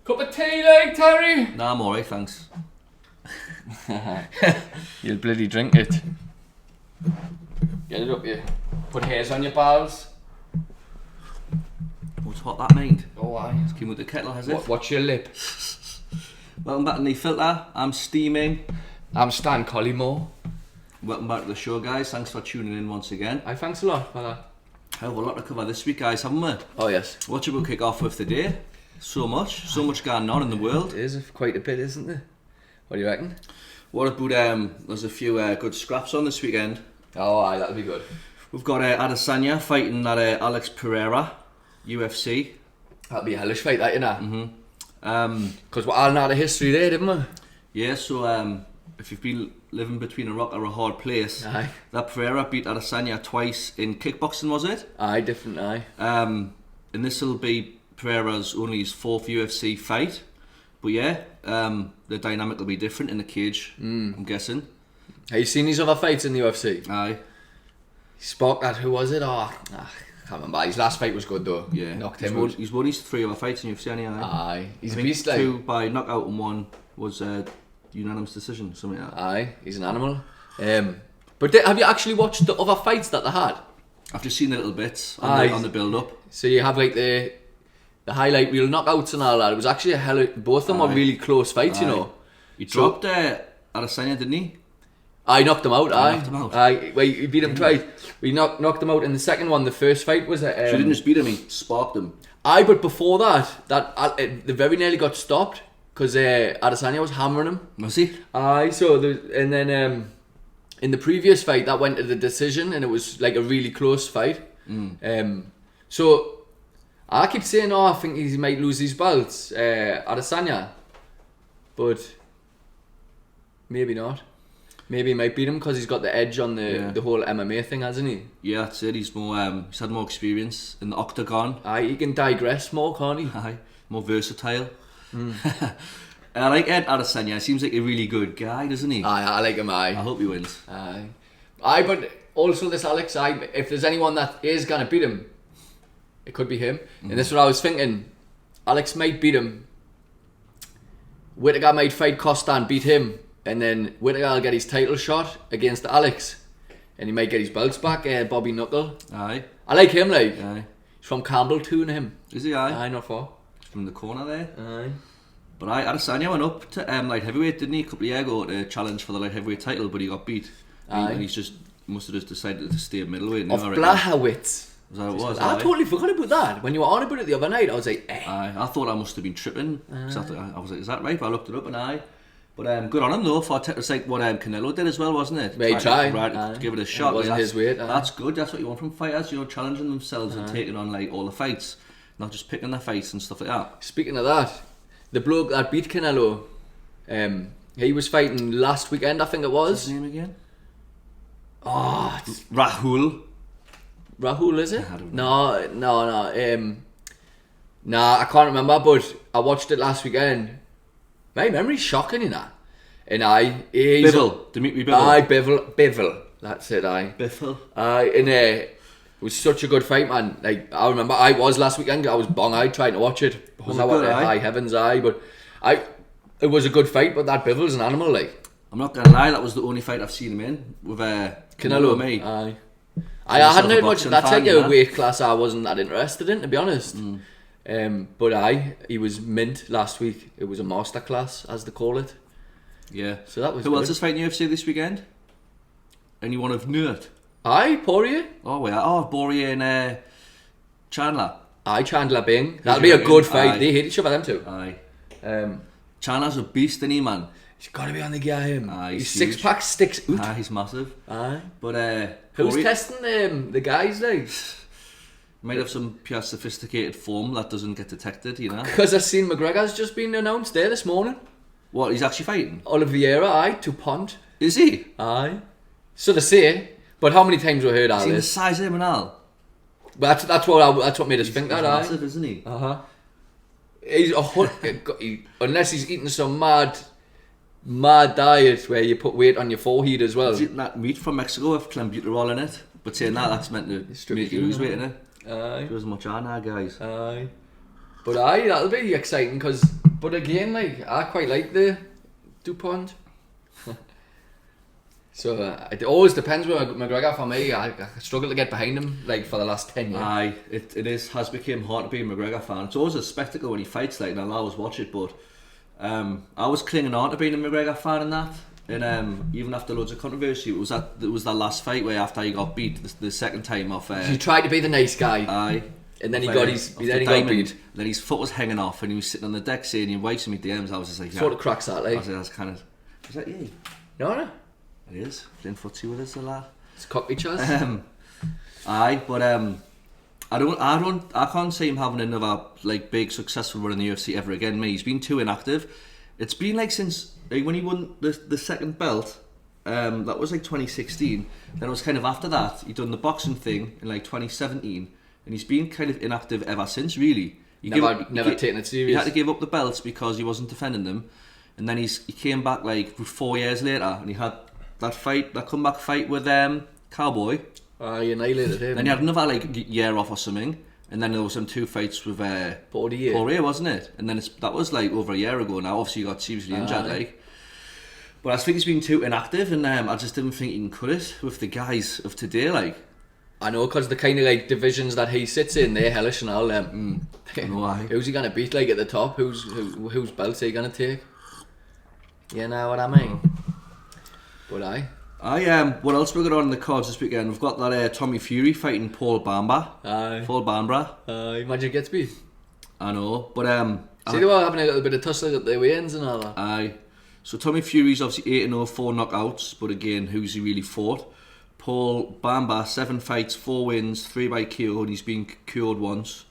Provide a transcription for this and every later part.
Cup of tea, like, Terry? Nah, I'm alright, thanks. You'll bloody drink it. Get it up here. Put hairs on your balls. What's hot that mean? Oh, aye. It's came with the kettle, has it? Watch your lip. Welcome back to NE FILTA. I'm steaming. I'm Stan Collymore. Welcome back to the show, guys. Thanks for tuning in once again. Aye, thanks a lot for that. I have a lot to cover this week, guys, haven't we? Oh, yes. What should we kick off with today? So much going on in the world. It is quite a bit, isn't it? What do you reckon? What about, there's a few good scraps on this weekend. Oh, aye, that'll be good. We've got Adesanya fighting that Alex Pereira, UFC. That'll be a hellish fight, that, you know? Mm-hmm. Because we all had a history there, didn't we? Yeah, so if you've been living between a rock or a hard place, Aye. that Pereira beat Adesanya twice in kickboxing, was it? Aye, different, aye. And this will be Pereira's only his fourth UFC fight. But yeah, the dynamic will be different in the cage, I'm guessing. Have you seen these other fights in the UFC? Aye. He spoke at, who was it? I can't remember. His last fight was good though. Yeah. Knocked he's him won, out. he's won his 3 other fights in UFC anyway. Aye. He's a I think beast, like. 2 by knockout and 1 was unanimous decision, something like that. Aye, he's an animal. But have you actually watched the other fights that they had? I've just seen the little bits on the build-up. So you have like the highlight reel knockouts and all that. It was actually both of them were really close fights, you know. He dropped Adesanya, didn't he? I knocked him out, knocked him out. Aye, well, he beat him twice. We knocked him out in the second one. The first fight was So he didn't just beat him, he sparked him. Aye, but before that they very nearly got stopped because Adesanya was hammering him. Was he? Aye, so and then in the previous fight that went to the decision and it was like a really close fight. So I keep saying, I think he might lose his belts, Adesanya, but maybe not. Maybe he might beat him because he's got the edge on the whole MMA thing, hasn't he? Yeah, that's it. He's more. He's had more experience in the octagon. Aye, he can digress more, can't he? Aye, more versatile. And I like Ed Adesanya. He seems like a really good guy, doesn't he? Aye, I like him. Aye, I hope he wins. Aye, but also this Alex. If there's anyone that is gonna beat him, it could be him. And that's what I was thinking. Alex might beat him. Whittaker might fight Costa and beat him. And then Whittaker will get his title shot against Alex. And he might get his belts back, Bobby Knuckle. Aye. I like him, like. Aye. He's from Campbelltown, him. Is he? Aye. Aye, not far. From the corner there. Aye. But Adesanya went up to light heavyweight, didn't he, a couple of years ago to challenge for the light heavyweight title, but he got beat. Aye. And he must have just decided to stay at middleweight. Of Blachowicz. Was that what it was? I aye? totally forgot about that. When you were on about it the other night, I was like, Aye, I thought I must have been tripping. I was like, is that right? But I looked it up and aye. But good on him though. For it's like what Canelo did as well, wasn't it? He tried. To give it a shot. It wasn't his weight. That's good. That's what you want from fighters. You know, challenging themselves and taking on like all the fights, not just picking their fights and stuff like that. Speaking of that, the bloke that beat Canelo, he was fighting last weekend, I think it was. What's his name again? Oh, Rahul. Rahul, is it? I don't know. No. Nah, I can't remember, but I watched it last weekend. My memory's shocking, you know. And Bivol. Dimitri Bivol. Aye, Bivol. That's it, aye. Bivol. Aye, and it was such a good fight, man. Like, I remember I was last weekend, I was bong-eyed trying to watch it. Was it good, aye? High heavens, aye. But it was a good fight, but that Bivol's an animal, like. I'm not gonna lie, that was the only fight I've seen him in with Canelo and me. Aye. I hadn't heard much. That's like a weight class I wasn't that interested in, to be honest. But he was mint last week. It was a masterclass, as they call it. Yeah. So that was. Who good. else is fighting UFC this weekend? Anyone of note? Aye, Poirier. Oh yeah. Oh, Poirier and Chandler. Aye, Chandler Bing. That'll be a good fight. Aye. They hate each other, them two. Aye. Chandler's a beast, isn't he, man? He's got to be on the gear, him. Aye, his he's six pack sticks out. Aye, he's massive. Aye. But who's Poirier testing the guys, like? might have some pure sophisticated form that doesn't get detected, you know. Because I've seen McGregor's just been announced there this morning. What, he's actually fighting? Oliveira, aye, to punt. Is he? Aye. So they say, but how many times we heard all Is he the this? size of him and all? But that's what made us think that, aye. Massive, isn't he? He's unless he's eating some mad diet where you put weight on your forehead as well. He's eating that meat from Mexico with clenbuterol in it. But saying that, that's meant to make you lose weight, innit? Aye. There wasn't much on that, guys. Aye. But that'll be exciting but again, like, I quite like the DuPont. So it always depends with McGregor for me. I struggle to get behind him, like, for the last 10 years. Aye, has become hard to be a McGregor fan. It's always a spectacle when he fights, like, and I'll always watch it, but I was clinging on to being a McGregor fan in that. And even after loads of controversy, it was that last fight where after he got beat the second time off. He tried to be the nice guy. Aye. And then he got beat. Then his foot was hanging off, and he was sitting on the deck saying, "Your wife's in me DMs." I was just like, sort of cracks that, like. I was like, that's kind of. Was that you? No. It is. Playing footsie with us a lot. It's cocky chaz. Aye, but I can't see him having another, like, big successful run in the UFC ever again. He's been too inactive. It's been like since, like, when he won the second belt. That was like 2016. Then it was kind of after that he'd done the boxing thing in like 2017, and he's been kind of inactive ever since. Really, never taken it serious. He had to give up the belts because he wasn't defending them, and then he came back like 4 years later, and he had that comeback fight with Cowboy. He annihilated him. Then he had another like year off or something, and then there was some 2 fights with Poirier, wasn't it? And then that was like over a year ago now. Obviously, he got seriously injured, like. But I think he's been too inactive, and I just didn't think he can cut it with the guys of today, like. I know, because the kind of like divisions that he sits in, they're hellish and all them. I know why. Who's he gonna beat, like, at the top? Whose belts are he gonna take? You know what I mean? But what else we got on the cards this weekend? We've got that Tommy Fury fighting Paul Bamba. Paul Bambra. Imagine gets beat. I know, but see, they were having a little bit of tussle at the weigh-ins and all that. Aye. So Tommy Fury's obviously 8-0, 4 knockouts, but again, who's he really fought? Paul Bamba, 7 fights, 4 wins, 3 by KO, and he's been cured once.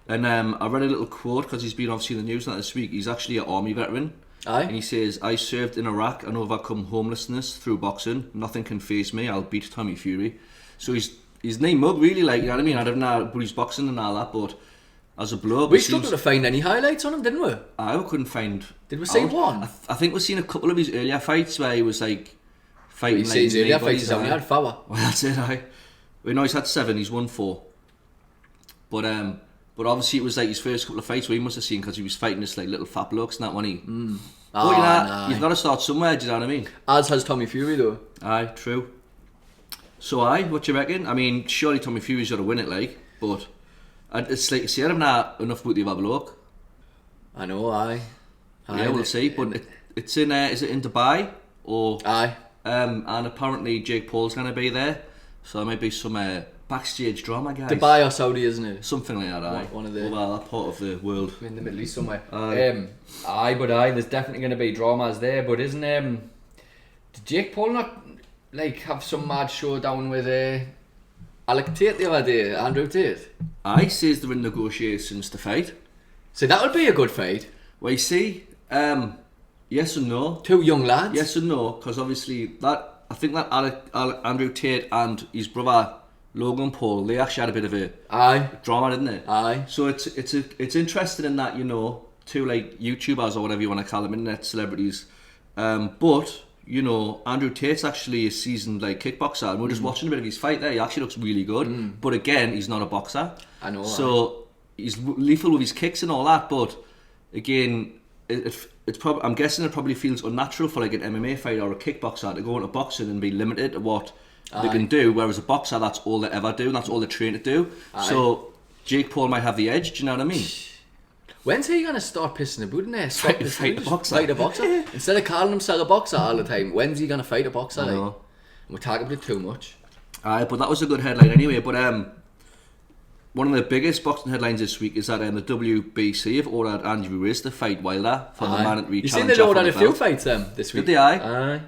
And I read a little quote, because he's been obviously in the news this week. He's actually an army veteran. Aye. And he says, "I served in Iraq and overcome homelessness through boxing. Nothing can faze me. I'll beat Tommy Fury." So he's no mug, really, like, you know what I mean? I don't know about his boxing and all that, but as a bloke, we struggled to find any highlights on him, didn't we? We couldn't find. Did we see one? I think we've seen a couple of his earlier fights where he was like fighting. Well, his earlier fights, he's only had 4. Well, that's it. We know he's had 7. He's won 4. But obviously it was like his first couple of fights where he must have seen, because he was fighting this like little fat blokes and that, wasn't he? But you've got to start somewhere. Do you know what I mean? As has Tommy Fury, though. Aye, true. So what do you reckon? I mean, surely Tommy Fury's got to win it, like, but. It's like, see, I don't know enough about the other bloke. I know, aye. Yeah, we'll see. But it's in, is it in Dubai? Or aye. And apparently Jake Paul's going to be there. So there might be some backstage drama, guys. Dubai or Saudi, isn't it? Something like that, aye. One of the... Well, that part of the world. In the Middle East somewhere. Aye. There's definitely going to be dramas there. But isn't... did Jake Paul not, like, have some mad showdown with... Alec Tate the other day, Andrew Tate? Aye, says they're in negotiations to fight. So that would be a good fight. Well, you see, yes and no. 2 young lads. Yes and no, because obviously I think that Andrew Tate and his brother Logan Paul, they actually had a bit of a drama, didn't they? Aye. So it's interesting in that, you know, 2 like YouTubers or whatever you want to call them, internet celebrities, but. You know, Andrew Tate's actually a seasoned like kickboxer, and we're just watching a bit of his fight there. He actually looks really good, but again, he's not a boxer. I know. So he's lethal with his kicks and all that, but again, it's probably, I'm guessing it probably feels unnatural for like an MMA fighter or a kickboxer to go into boxing and be limited to what they can do, whereas a boxer, that's all they ever do, and that's all they're trained to do. So Jake Paul might have the edge. Do you know what I mean? When's he going to start pissing about in there? Fight a boxer. Fight a boxer? Instead of calling himself a boxer all the time, when's he going to fight a boxer? I know. We're talking about it too much. Aye, but that was a good headline anyway. But one of the biggest boxing headlines this week is that the WBC have ordered Andy Ruiz to fight Wilder for the mandatory challenge. You seen they ordered a few fights this week? Did they? Aye.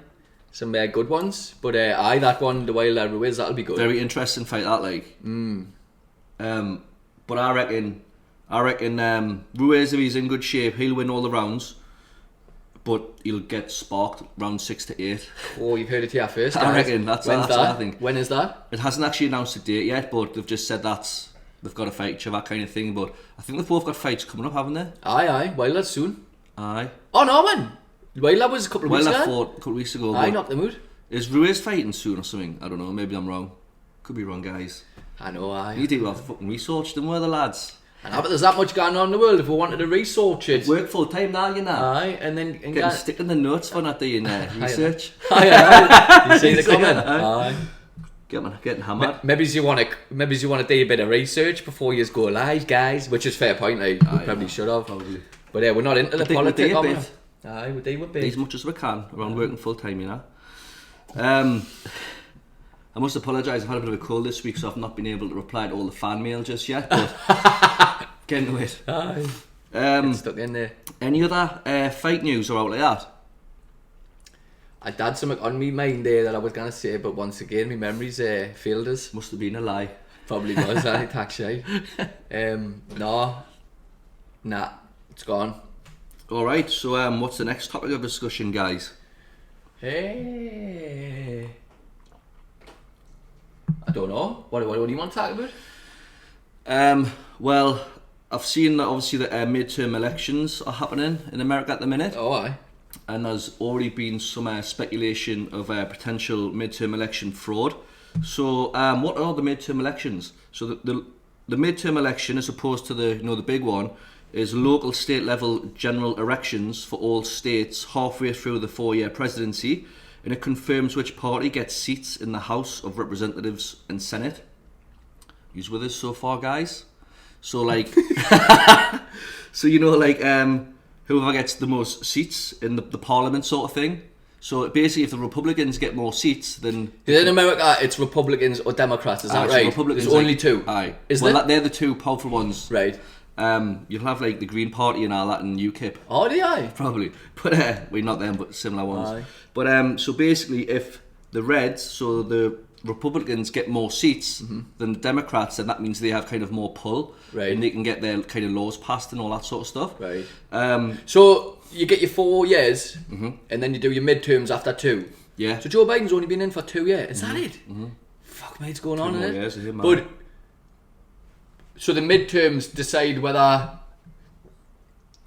Some good ones. But that one, the Wilder Ruiz, that'll be good. Very interesting fight, that, like. But I reckon Ruiz, if he's in good shape, he'll win all the rounds, but he'll get sparked round 6 to 8. Oh, you've heard it here first, guys. I reckon that's what I think. When is that? It hasn't actually announced a date yet, but they've just said they've got to fight each other, kind of thing. But I think they've both got fights coming up, haven't they? Aye. Wilder soon. Aye. Oh no, man. Wilder was a couple of weeks ago. Wilder fought a couple of weeks ago. Aye, knocked them out. Is Ruiz fighting soon or something? I don't know. Maybe I'm wrong. Could be wrong, guys. I know. Aye. You do have fucking research, them were the lads. but there's that much going on in the world if we wanted to research it. Work full time now, you know. Aye, and then... Getting stick in the notes for not doing research. Aye. You see the comment? Aye. Getting hammered. Maybe you want to do a bit of research before you go live, guys, which is fair point. We probably should have. Probably. But yeah, we're not into the politics. Aye, we do a bit. As much as we can around working full time, you know. I must apologise. I've had a bit of a cold this week, so I've not been able to reply to all the fan mail just yet. But getting to it. Aye. Get stuck in there. Any other fight news or out like that? I had something on me mind there that I was gonna say, but once again, my memories failed us. Must have been a lie. Probably was. Tax shy. Nah, it's gone. All right. So, what's the next topic of discussion, guys? Hey, I don't know. What do you want to talk about? Well, I've seen that obviously the midterm elections are happening in America at the minute. Oh, aye. And there's already been some speculation of potential midterm election fraud. So, what are the midterm elections? So, the midterm election, as opposed to the big one, is local state level general elections for all states halfway through the 4-year presidency, and it confirms which party gets seats in the House of Representatives and Senate. You's with us so far, guys? So like, whoever gets the most seats in the parliament sort of thing. So basically, if the Republicans get more seats, then... In America, it's Republicans or Democrats, is that right? Republicans, there's only two. Aye. They're the two powerful ones. Right. You'll have like the Green Party and all that in UKIP. Oh, do you? Probably. But, we're not them, but similar ones. Aye. But, so basically, if the Reds, so the Republicans get more seats than the Democrats, then that means they have kind of more pull. Right. And they can get their kind of laws passed and all that sort of stuff. Right. So you get your 4 years, and then you do your midterms after 2. Yeah. So Joe Biden's only been in for 2 years. Is that it? Fuck me, it's going on, isn't it? Years, him, but so the midterms decide whether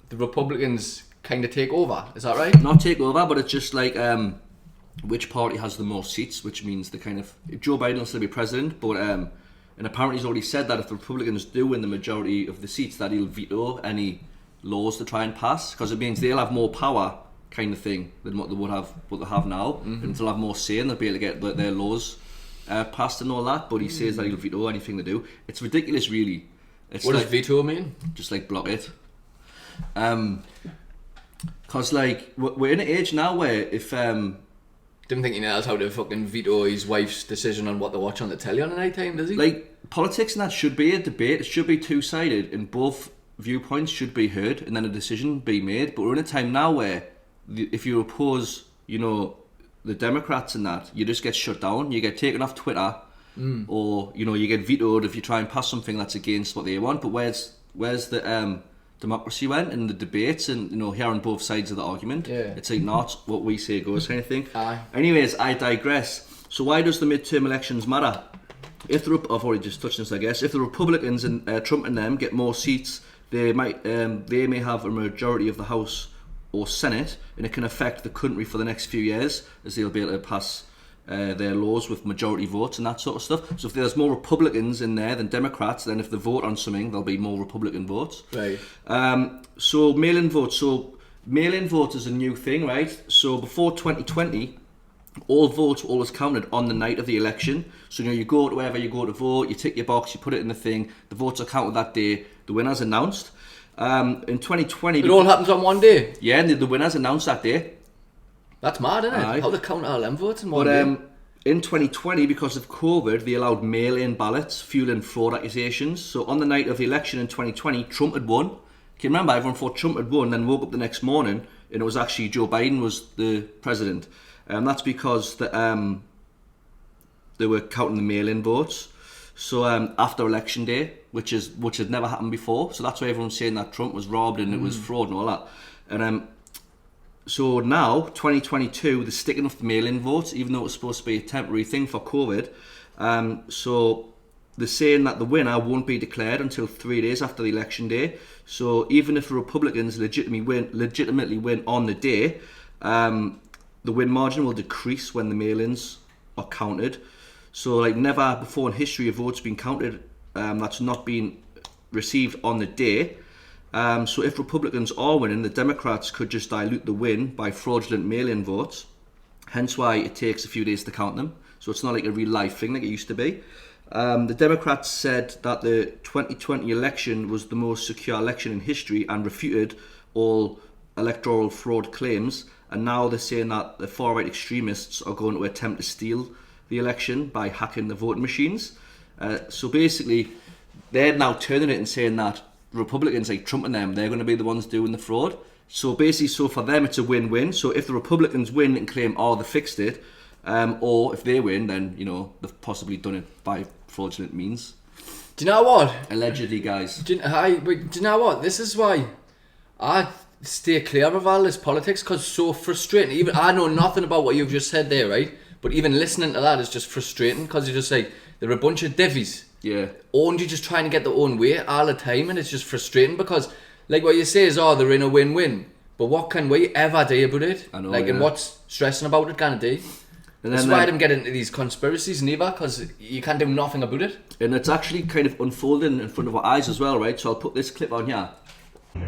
the Republicans kind of take over. Is that right? Not take over, but it's just like which party has the most seats, which means the kind of Joe Biden will still be president, but and apparently he's already said that if the Republicans do win the majority of the seats, that he'll veto any laws to try and pass, because it means they'll have more power, kind of thing, than what they have now, and they'll have more say, and they'll be able to get their laws passed and all that. But he says that he'll veto anything they do. It's ridiculous, really. What does veto mean? Just like block it. Because like we're in an age now where if Didn't think he knows how to fucking veto his wife's decision on what to watch on the telly on the night time, does he? Like, politics and that should be a debate. It should be two-sided, and both viewpoints should be heard, and then a decision be made. But we're in a time now where if you oppose, the Democrats and that, you just get shut down. You get taken off Twitter, or you get vetoed if you try and pass something that's against what they want. But where's the democracy went in the debates and hearing both sides of the argument? Yeah. It's like not what we say goes kind of thing. Aye. Anyways, I digress. So why does the midterm elections matter? I've already just touched this, I guess. If the Republicans and Trump and them get more seats, they may have a majority of the House or Senate, and it can affect the country for the next few years, as they'll be able to pass their laws with majority votes and that sort of stuff. So if there's more Republicans in there than Democrats, then if they vote on something, there'll be more Republican votes. Right. So mail-in votes. So mail-in votes is a new thing, right? So before 2020, all votes were always counted on the night of the election. So you go to wherever you go to vote, you tick your box, you put it in the thing, the votes are counted that day, the winner's announced. In 2020... It all happens on one day? Yeah, and the winner's announced that day. That's mad, isn't it? Aye. How they count all them votes in one day? In 2020, because of COVID, they allowed mail-in ballots, fueling fraud accusations. So on the night of the election in 2020, Trump had won. Can you remember? Everyone thought Trump had won, then woke up the next morning, and it was actually Joe Biden was the president. That's because they were counting the mail-in votes. So after election day, which had never happened before, so that's why everyone's saying that Trump was robbed and it was fraud and all that. And so now 2022, they're sticking with the mail-in votes, even though it was supposed to be a temporary thing for COVID. So they're saying that the winner won't be declared until 3 days after the election day. So even if the Republicans legitimately win on the day, the win margin will decrease when the mail-ins are counted. So like never before in history have votes been counted that's not been received on the day. So if Republicans are winning, the Democrats could just dilute the win by fraudulent mail-in votes. Hence why it takes a few days to count them. So it's not like a real life thing like it used to be. The Democrats said that the 2020 election was the most secure election in history and refuted all electoral fraud claims. And now they're saying that the far-right extremists are going to attempt to steal the election by hacking the voting machines. So basically, they're now turning it and saying that Republicans, like Trump and them, they're going to be the ones doing the fraud. So basically, so for them, it's a win-win. So if the Republicans win and claim, oh, they fixed it, or if they win, then, you know, they've possibly done it by fraudulent means. Do you know what? Allegedly, guys. Do you know what? This is why I stay clear of all this politics, because it's so frustrating. Even I know nothing about what you've just said there, right? But even listening to that is just frustrating, because you're just like, they're a bunch of divvies. Yeah. Only just trying to get their own way all the time, and it's just frustrating because, like what you say is, oh, they're in a win-win. But what can we ever do about it? I know, like, and what's stressing about it can it do? And that's why I don't get into these conspiracies neither, because you can't do nothing about it. And it's actually kind of unfolding in front of our eyes as well, right? So I'll put this clip on here. I know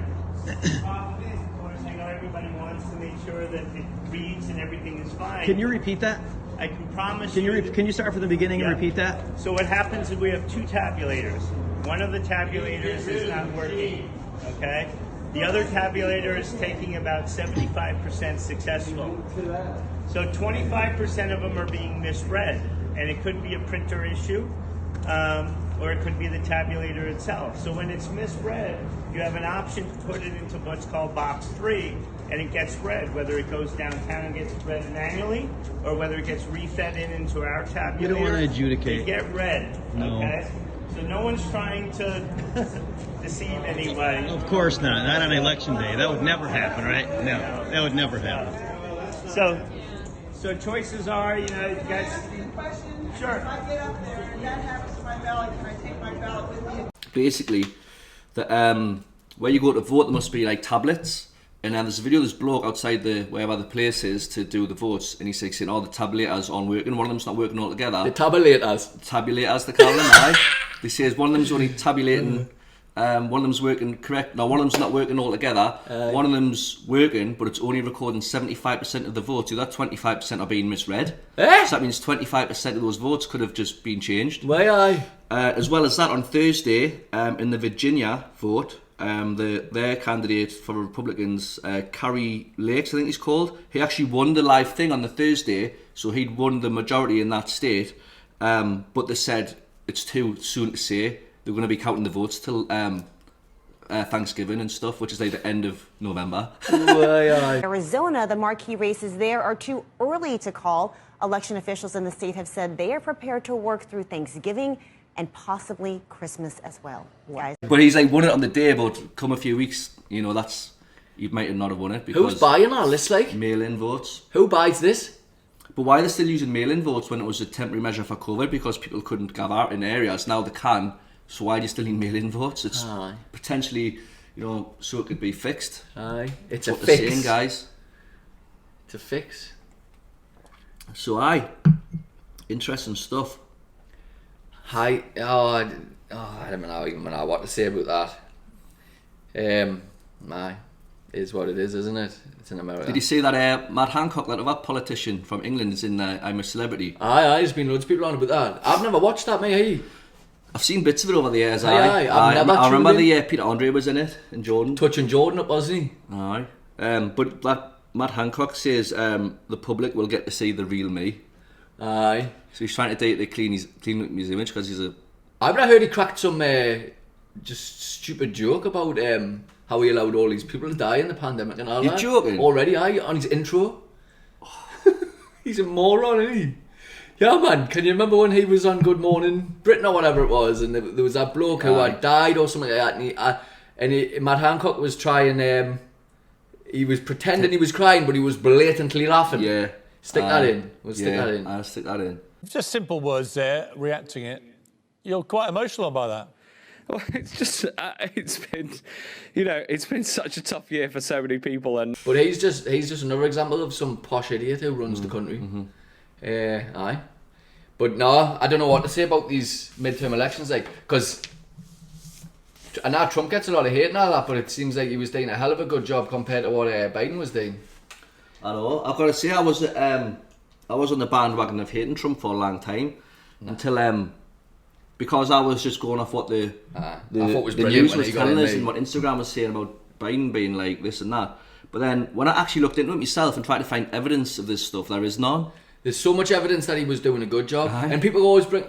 everybody wants to make sure that it reads and everything is fine. Can you repeat that? I can promise Can you start from the beginning and repeat that? So what happens is we have two tabulators. One of the tabulators is not working, okay? The other tabulator is taking about 75% successful. So 25% of them are being misread, and it could be a printer issue, or it could be the tabulator itself. So when it's misread, you have an option to put it into what's called box 3, and it gets read, whether it goes downtown and gets read manually, or whether it gets refed into our tabulator. You don't want to adjudicate. They get read, okay? So no one's trying to deceive anybody. Of course not. Not on election day. That would never happen, right? No, that would never happen. So choices are, you know, you guys. Sure. If I get up there and that happens to my ballot, can I take my ballot with me? Basically, where you go to vote, there must be like tablets. And then there's a video of this bloke outside wherever the place is to do the votes, and he's like saying, "Oh, the tabulators aren't working. One of them's not working altogether." The tabulators. Tabulators, they call them. Aye. They say one of them's only tabulating. One of them's working correct. No, one of them's not working altogether. One of them's working, but it's only recording 75% of the votes. So that 25% are being misread. So that means 25% of those votes could have just been changed. Why aye? As well as that, on Thursday, in the Virginia vote, their candidate for Republicans, Carrie Lakes, I think he's called, he actually won the live thing on the Thursday, so he'd won the majority in that state. But they said it's too soon to say. They're going to be counting the votes till Thanksgiving and stuff, which is like the end of November. Arizona, the marquee races there are too early to call. Election officials in the state have said they are prepared to work through Thanksgiving and possibly Christmas as well. Guys. But he's like won it on the day, but come a few weeks, you know, you might not have won it because who's buying all this, like? Mail-in votes. Who buys this? But why are they still using mail-in votes when it was a temporary measure for COVID? Because people couldn't gather in areas. Now they can. So why do you still need mail-in votes? It's potentially, you know, so it could be fixed. Aye, it's what a they're fix, saying, guys. It's a fix. So interesting stuff. I don't know what to say about that. Is what it is, isn't it? It's in America. Did you see that Matt Hancock, that politician from England, is in I'm a Celebrity? Aye, there's been loads of people on about that. I've never watched that, mate. I've seen bits of it over the years. I remember Peter Andre was in it, and Jordan. Touching Jordan up, wasn't he? Aye. But that Matt Hancock says the public will get to see the real me. Aye. So he's trying to clean his image because he's a... I've heard he cracked some just stupid joke about how he allowed all these people to die in the pandemic and all that. You're joking? Already, on his intro. He's a moron, isn't he? Yeah, man. Can you remember when he was on Good Morning Britain or whatever it was, and there was that bloke who had died or something like that, and Matt Hancock was trying. He was pretending he was crying, but he was blatantly laughing. Yeah. Stick that in. We'll stick that in. I'll stick that in. Just simple words there, reacting it. You're quite emotional by that. Well, it's just, it's been such a tough year for so many people. But he's just another example of some posh idiot who runs the country. Aye. But no, I don't know what to say about these midterm elections, like, because I know Trump gets a lot of hate and all that, but it seems like he was doing a hell of a good job compared to what Biden was doing. I know. I've got to say, I was on the bandwagon of hating Trump for a long time until because I was just going off what the news was telling us and what Instagram was saying about Biden being like this and that. But then when I actually looked into it myself and tried to find evidence of this stuff, there is none. There's so much evidence that he was doing a good job, and people always bring.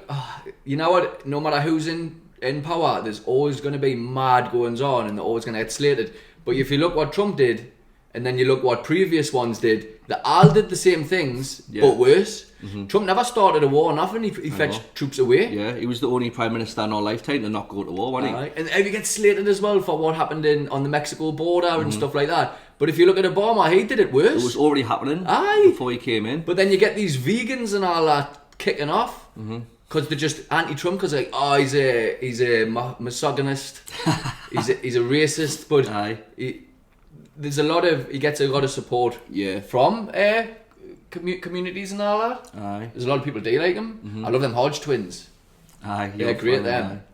You know what? No matter who's in power, there's always going to be mad goings on, and they're always going to get slated. But if you look what Trump did, and then you look what previous ones did, they all did the same things, but worse. Trump never started a war, nothing. He fetched troops away. Yeah, he was the only prime minister in our lifetime to not go to war, wasn't he? And he gets slated as well for what happened on the Mexico border and stuff like that. But if you look at Obama, he did it worse. It was already happening before he came in. But then you get these vegans and all that kicking off because they're just anti-Trump because like, he's a misogynist, he's a racist. But he gets a lot of support from communities and all that. There's a lot of people do like him. I love them Hodge twins. They're great them.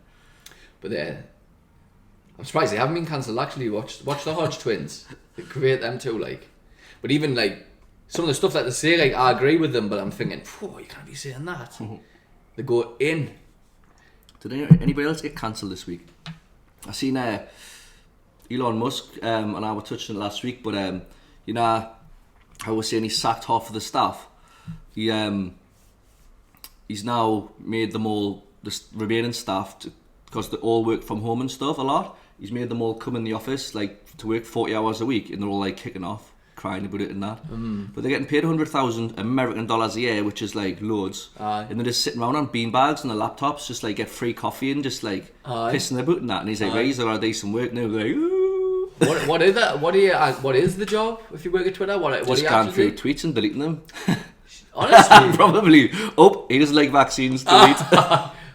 But I'm surprised they haven't been cancelled actually. Watch the Hodge twins. They create them too, like. But even like some of the stuff that they say, like I agree with them, but I'm thinking, you can't be saying that. They go in. Did anybody else get cancelled this week? I seen Elon Musk and I were touching it last week, but you know, I was saying he sacked half of the staff. He's now made them all, the remaining staff, because they all work from home and stuff a lot. He's made them all come in the office like to work 40 hours a week, and they're all like kicking off, crying about it and that. But they're getting paid $100,000 American dollars a year, which is like loads. And they're just sitting around on beanbags and their laptops, just like get free coffee and just like pissing their boot and that. And he's like, right, he's got to do some work now. They're like, ooh. What is that? What is the job if you work at Twitter? What just going through tweets and deleting them. Honestly, probably. Oh, he doesn't like vaccines. Delete.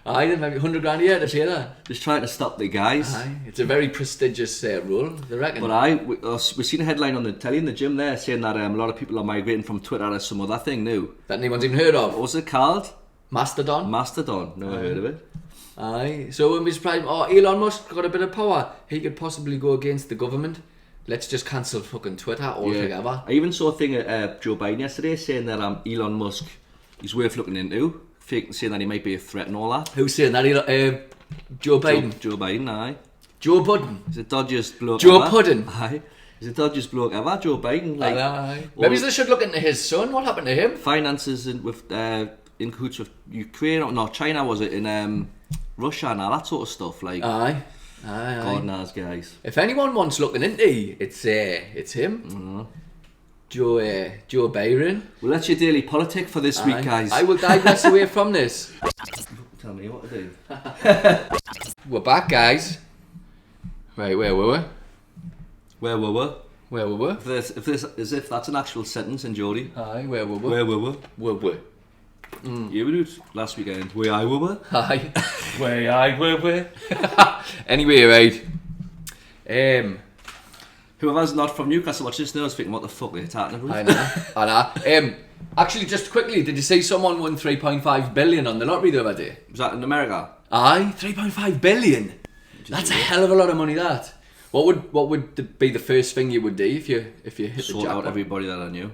Maybe $100 a year to pay that. Just trying to stop the guys. It's a very prestigious role, they reckon. But we've seen a headline on the telly in the gym there saying that a lot of people are migrating from Twitter to some other thing new. That anyone's even heard of. What was it called? Mastodon. Never heard of it. So when we surprised, Elon Musk got a bit of power, he could possibly go against the government. Let's just cancel fucking Twitter altogether. I even saw a thing at Joe Biden yesterday saying that Elon Musk is worth looking into. Saying that he might be a threat and all that. Who's saying that? Joe Biden. Joe Biden, aye. Joe Budden. He's the dodgiest bloke Joe ever. Puddin. Aye. He's the dodgiest bloke ever, Joe Biden. Like, aye. Maybe they should look into his son. What happened to him? Finances in cahoots with Ukraine, or no, China was it, in Russia and all that sort of stuff. Like, aye. God knows, guys. If anyone wants looking into, it's him. Joe Byron. Well, that's your daily politic for this week, guys. I will digress away from this. Tell me what to do. We're back, guys. Right, where were we? Where were we? If that's an actual sentence in Geordie. Aye, where were we? Where were we? Where were You were it last weekend. Where I were we? Aye. Where I were we? Anyway, right. Whoever's not from Newcastle watching this knows thinking what the fuck they're talking about. I know. Actually, just quickly, did you see someone won 3.5 billion on the lottery the other day? Was that in America? Aye, 3.5 billion. That's a hell of a lot of money. That. What would be the first thing you would do if you hit the jackpot? Sort out everybody that I knew.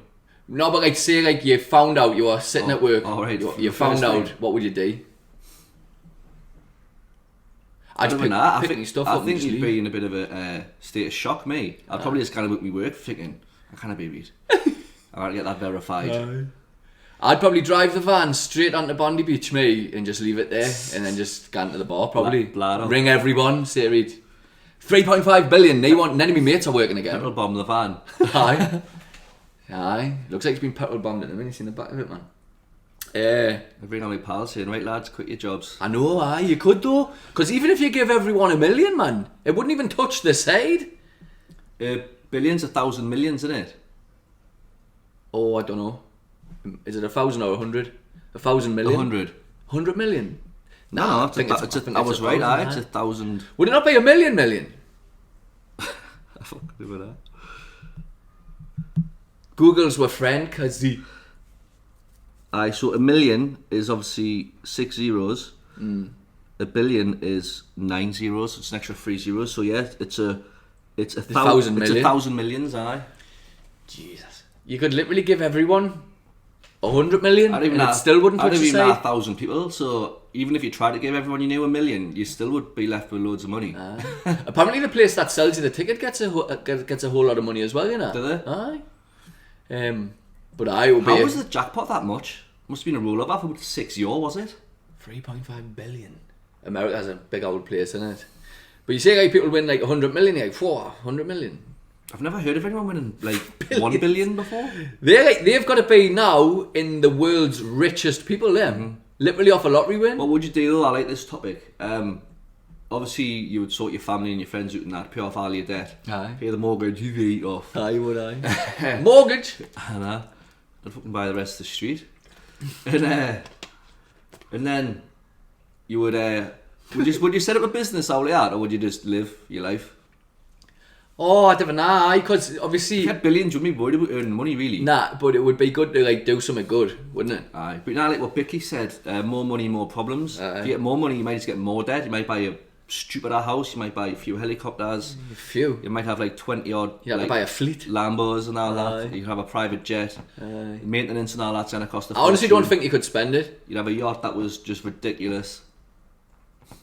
No, but like say like you found out you were sitting at work. Oh, right. You found out. What would you do? I don't know. I think you'd be in a bit of a state of shock, me. I'd probably just kind of book me work thinking, I can't be read. I gotta get that verified. I'd probably drive the van straight onto Bondi Beach, me, and just leave it there, and then just go into the bar, probably. Ring everyone, say, read 3.5 billion, none of my mates are working again. Petrol bomb the van. Aye. Looks like it's been petrol bombed at the minute, you seen the back of it, man. I bring on my pals saying, right lads, quit your jobs. I know, you could though. Because even if you give everyone $1 million, man, it wouldn't even touch the side. Billions, 1,000 millions, isn't it? Oh, I don't know. Is it 1,000 or 100? 1,000 million? 100. 100 million? No, I was right, it's 1,000. Would it not be a million? I fucking do that. Google's were friend, because the... So $1 million is obviously 6 zeros. 1 billion is 9 zeros. It's an extra 3 zeros. So yeah, it's a thousand million. It's 1,000 millions. Aye. Jesus. You could literally give everyone 100 million and it still wouldn't touch the side. 1,000 people, so even if you tried to give everyone you knew 1 million, you still would be left with loads of money. Apparently the place that sells you the ticket gets a whole lot of money as well, you know. Do they? Aye. But I will be... How was the jackpot that much? Must have been a roll-up for about 6 euro, was it? 3.5 billion. America's a big old place, isn't it? But you say like people win like 100 million, you're like, whoa, 100 million. I've never heard of anyone winning like 1 billion before. They've got to be now in the world's richest people there. Literally off a lottery win. What would you do? I like this topic. Obviously you would sort your family and your friends out and that, pay off all your debt. Aye. Pay the mortgage, you eat off. Aye, would I? Mortgage? I know. I'd fucking buy the rest of the street. And then you would you set up a business out like that, or would you just live your life? Oh, I don't know, because obviously... If you had billions, you'd be worried about earning money, really. Nah, but it would be good to like do something good, wouldn't it? Aye, but now like what Bicky said, more money, more problems. If you get more money, you might just get more debt. You might buy a stupider house, you might buy a few helicopters. A few? You might have like 20 odd... You have to buy a fleet. Lambos and all Aye. that. You have a private jet. Aye. Maintenance and all that's going to cost a I honestly don't think you could spend it. You'd have a yacht that was just ridiculous.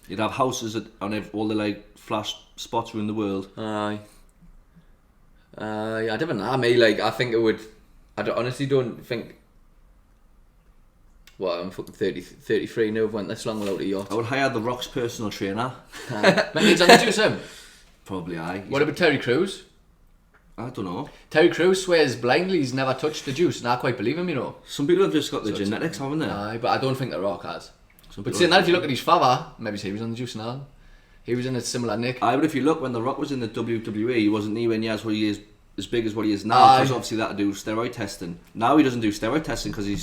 You'd have houses on all the like flash spots around the world. Aye. I don't know, I think it would... honestly don't think... Well, I'm fucking 33 now, I've went this long without a yacht. I would hire The Rock's personal trainer. He's on the juice, him? Probably, aye. What about Terry Crews? I don't know. Terry Crews swears blindly he's never touched the juice, and I quite believe him, you know. Some people have just got the genetics, haven't they? Aye, but I don't think The Rock has. But saying that, if you look at his father, maybe he was on the juice now. He was in a similar nick. Aye, but if you look, when The Rock was in the WWE, he wasn't anywhere near as big as what he is now. Because obviously that to do steroid testing. Now he doesn't do steroid testing because he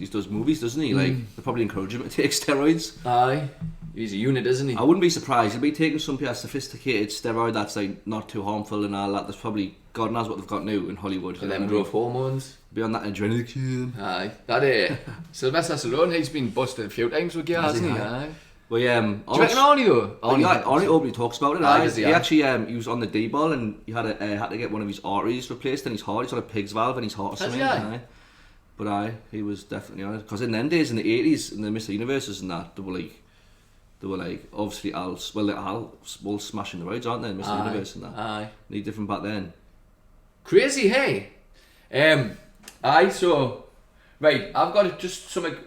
does movies, doesn't he? Like they probably encourage him to take steroids. Aye, he's a unit, isn't he? I wouldn't be surprised. He'll be taking some kind of sophisticated steroid that's like not too harmful and all that. There's probably God knows what they've got now in Hollywood. For them growth hormones. Be on that adrenaline. Aye, that Sylvester Stallone, he's been busted a few times with gear, hasn't he? Aye. Well, yeah. Do you reckon Arnie though? Arnie openly talks about it. Aye, he actually he was on the D-ball and he had to get one of his arteries replaced in his heart. He's got a pig's valve in his heart or something. But he was definitely on it because in them days in the 80s in the Mr. Universes and that they were like obviously all smashing the roads, aren't they? Mr. Universe and that. Aye. Need different back then. Crazy, hey. Aye. So right, I've got just something.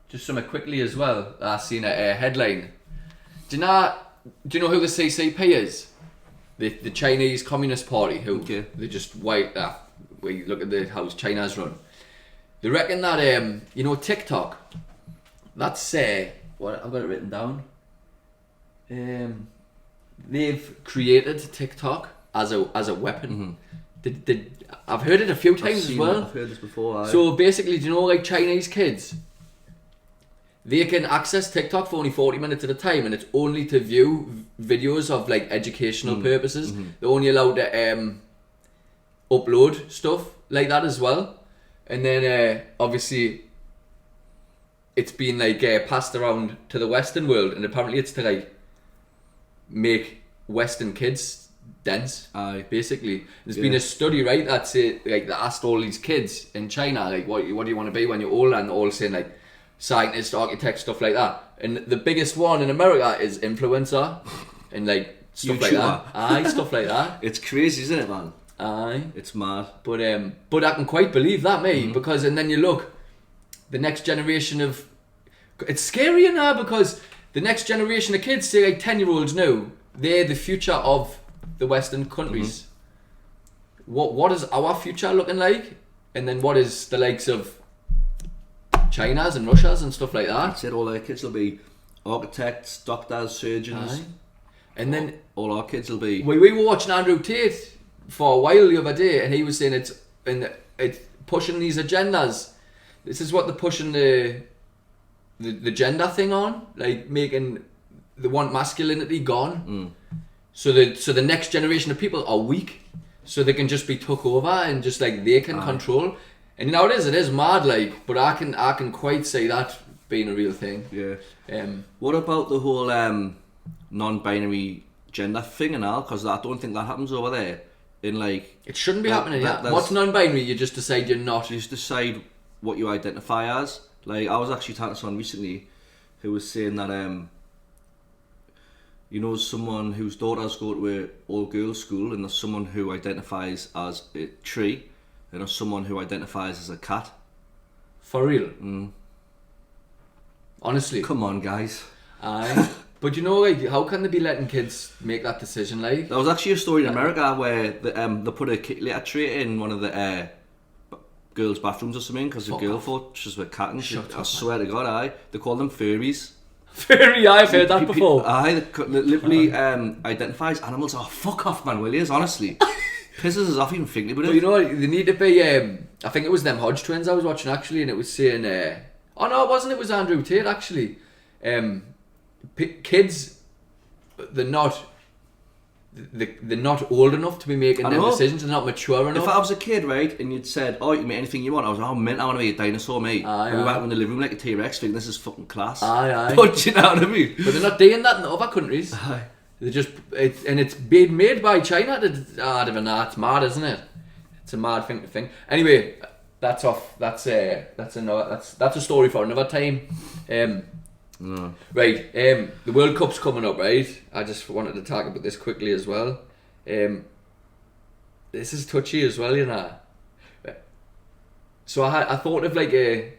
Just something quickly as well. I seen a headline. Do you know who the CCP is? The Chinese Communist Party. Who they just white. We look at how China's run. They reckon that TikTok. That's what I've got it written down. They've created TikTok as a weapon. I've heard it a few times as well. I've heard this before. So basically, do you know like Chinese kids? They can access TikTok for only 40 minutes at a time, and it's only to view videos of like educational purposes. They're only allowed to upload stuff like that as well. And then obviously it's been like passed around to the Western world, and apparently it's to like make Western kids dense. Aye. Basically, there's been a study, right, that's it. Like they asked all these kids in China, like, what do you want to be when you're older, and they're all saying like scientist, architect, stuff like that. And the biggest one in America is influencer, and like stuff YouTuber. like that. Aye, stuff like that. It's crazy, isn't it, man? Aye, it's mad. But I can quite believe that, mate, because and then you look, the next generation of, it's scary now because the next generation of kids, say like 10-year-olds now, they're the future of the Western countries. What is our future looking like? And then what is the likes of China's and Russia's and stuff like that? That's it, all their kids will be architects, doctors, surgeons. Aye. And then all our kids will be... We were watching Andrew Tate for a while the other day, and he was saying it's pushing these agendas. This is what they're pushing the gender thing on, like making they want masculinity gone. So the next generation of people are weak, so they can just be took over and just like they can control. And you know it is mad, like, but I can quite see that being a real thing. Yeah. What about the whole non-binary gender thing and all? Because I don't think that happens over there. In like, it shouldn't be happening. What's non-binary? You just decide you're not. You just decide what you identify as. Like, I was actually talking to someone recently who was saying that you know, someone whose daughters go to an all-girls school, and there's someone who identifies as a tree, and there's someone who identifies as a cat. For real? Honestly. Come on, guys. Aye. But you know, like, how can they be letting kids make that decision, like? There was actually a story in America where they put a litter tray in one of the girls' bathrooms or something because the girl thought she was a cat and shit. I swear to God, aye. They call them furries. Furry, I've heard that before. Aye, they literally identifies animals. Oh, fuck off, man, will you? Honestly. Pisses us off even thinking about it. But you know, they need to be, I think it was them Hodge twins I was watching actually, and it was saying, oh no, it wasn't, it was Andrew Tate actually. Kids, they're not old enough to be making them decisions. They're not mature enough. If I was a kid, right, and you'd said, "Oh, you can make anything you want," I was like, "Oh, man, I want to be a dinosaur, mate." And we went in the living room like a T-Rex, thinking this is fucking class. Aye. But you know what I mean? But they're not doing that in other countries. Aye. They just it's being made by China. I don't know. It's mad, isn't it? It's a mad thing to think. Anyway, that's off. That's a story for another time. No. Right, the World Cup's coming up, right? I just wanted to talk about this quickly as well. This is touchy as well, you know. So I thought of like a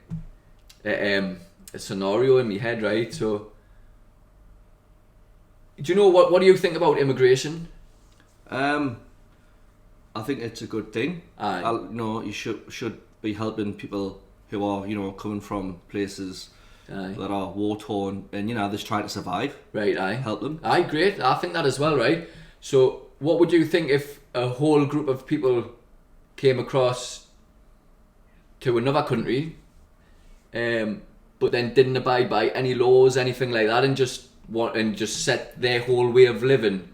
scenario in my head, right? So, do you know what do you think about immigration? I think it's a good thing. Aye. You should be helping people who are, coming from places that are war torn and they're just trying to survive. Right, aye. Help them. Aye, great. I think that as well, right? So, what would you think if a whole group of people came across to another country, but then didn't abide by any laws, anything like that, and just set their whole way of living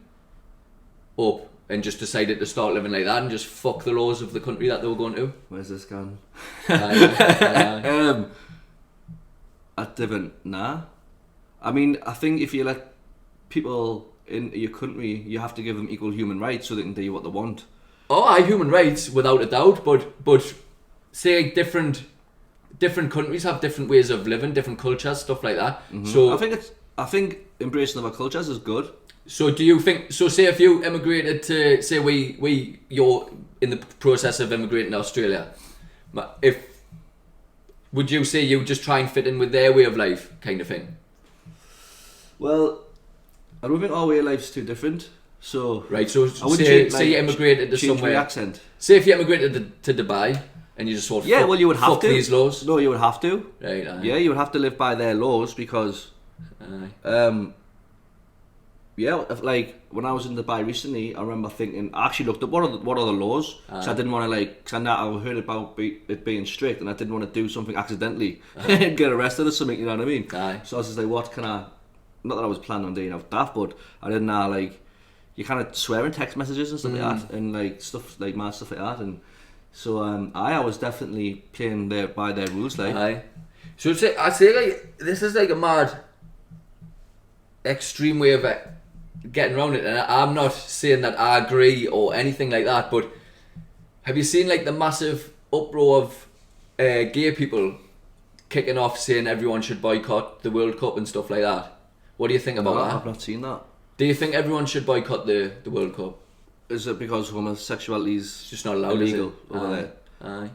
up, and just decided to start living like that and just fuck the laws of the country that they were going to? Where's this gone? Aye. Nah. I mean, I think if you let people in your country, you have to give them equal human rights so they can do what they want. Oh, aye, human rights, without a doubt, but say different countries have different ways of living, different cultures, stuff like that. Mm-hmm. So I think embracing other cultures is good. So do you think? So say if you immigrated to, say you're in the process of immigrating to Australia, would you say you just try and fit in with their way of life, kind of thing? Well, I don't think our way of life's too different. So right. So say you immigrated to somewhere. Accent. Say if you immigrated to Dubai and you just thought, you would have fuck to. These laws. No, you would have to. Right. Aye. Yeah, you would have to live by their laws because. Aye. Like when I was in Dubai recently, I remember thinking, I actually looked up what are the laws, so I didn't want to because I heard about it being strict, and I didn't want to do something accidentally and get arrested or something. You know what I mean? Aye. So I was just like, what can I? Not that I was planning on doing daft, but I didn't know you kind of swear in text messages and stuff like that, and stuff like mad stuff like that, and so I was definitely playing by their rules, like. Aye. So I say this is like a mad, extreme way of getting around it, and I'm not saying that I agree or anything like that, but have you seen the massive uproar of gay people kicking off saying everyone should boycott the World Cup and stuff like that? What do you think about that? I've not seen that. Do you think everyone should boycott the World Cup? Is it because homosexuality is just not allowed, illegal is it? over there? Aye.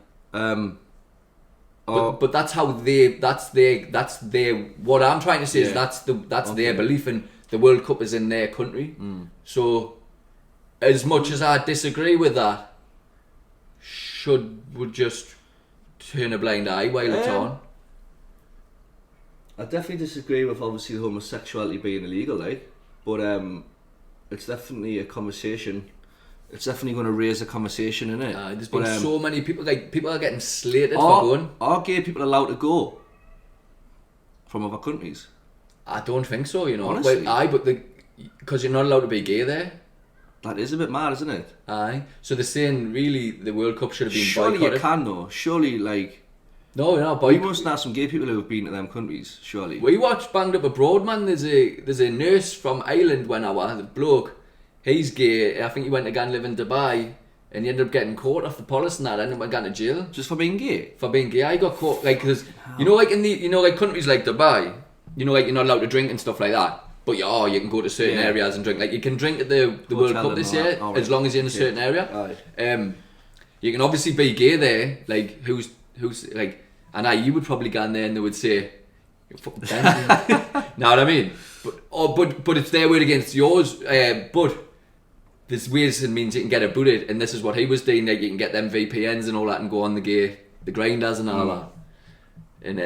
But that's how that's their what I'm trying to say is that's their belief, and the World Cup is in their country. So as much as I disagree with that, would just turn a blind eye while it's on? I definitely disagree with obviously homosexuality being illegal, but it's definitely a conversation. It's definitely going to raise a conversation, isn't it? There's been so many people, people are getting slated for going. Are gay people allowed to go from other countries? I don't think so, Honestly? Well, because you're not allowed to be gay there. That is a bit mad, isn't it? Aye. So they're saying really the World Cup should have been boycotted. Surely you can though. Surely No, We must have some gay people who have been to them countries, surely. We watched Banged Up Abroad, man. There's a nurse from Ireland when I was the bloke. He's gay. I think he went to go and live in Dubai, and he ended up getting caught off the police and that, and went going to jail. Just for being gay? For being gay, I got caught because you know, like in the like countries like Dubai, you know, like you're not allowed to drink and stuff like that. But you can go to certain areas and drink. Like you can drink at the World Cup this year as long as you're in a certain area. You can obviously be gay there. Like who's like. And you would probably go in there and they would say, "You're fucking dancing." Know what I mean? But it's their word against yours. But there's ways and means you can get about it, and this is what he was doing. Like you can get them VPNs and all that, and go on the grinders and all that. And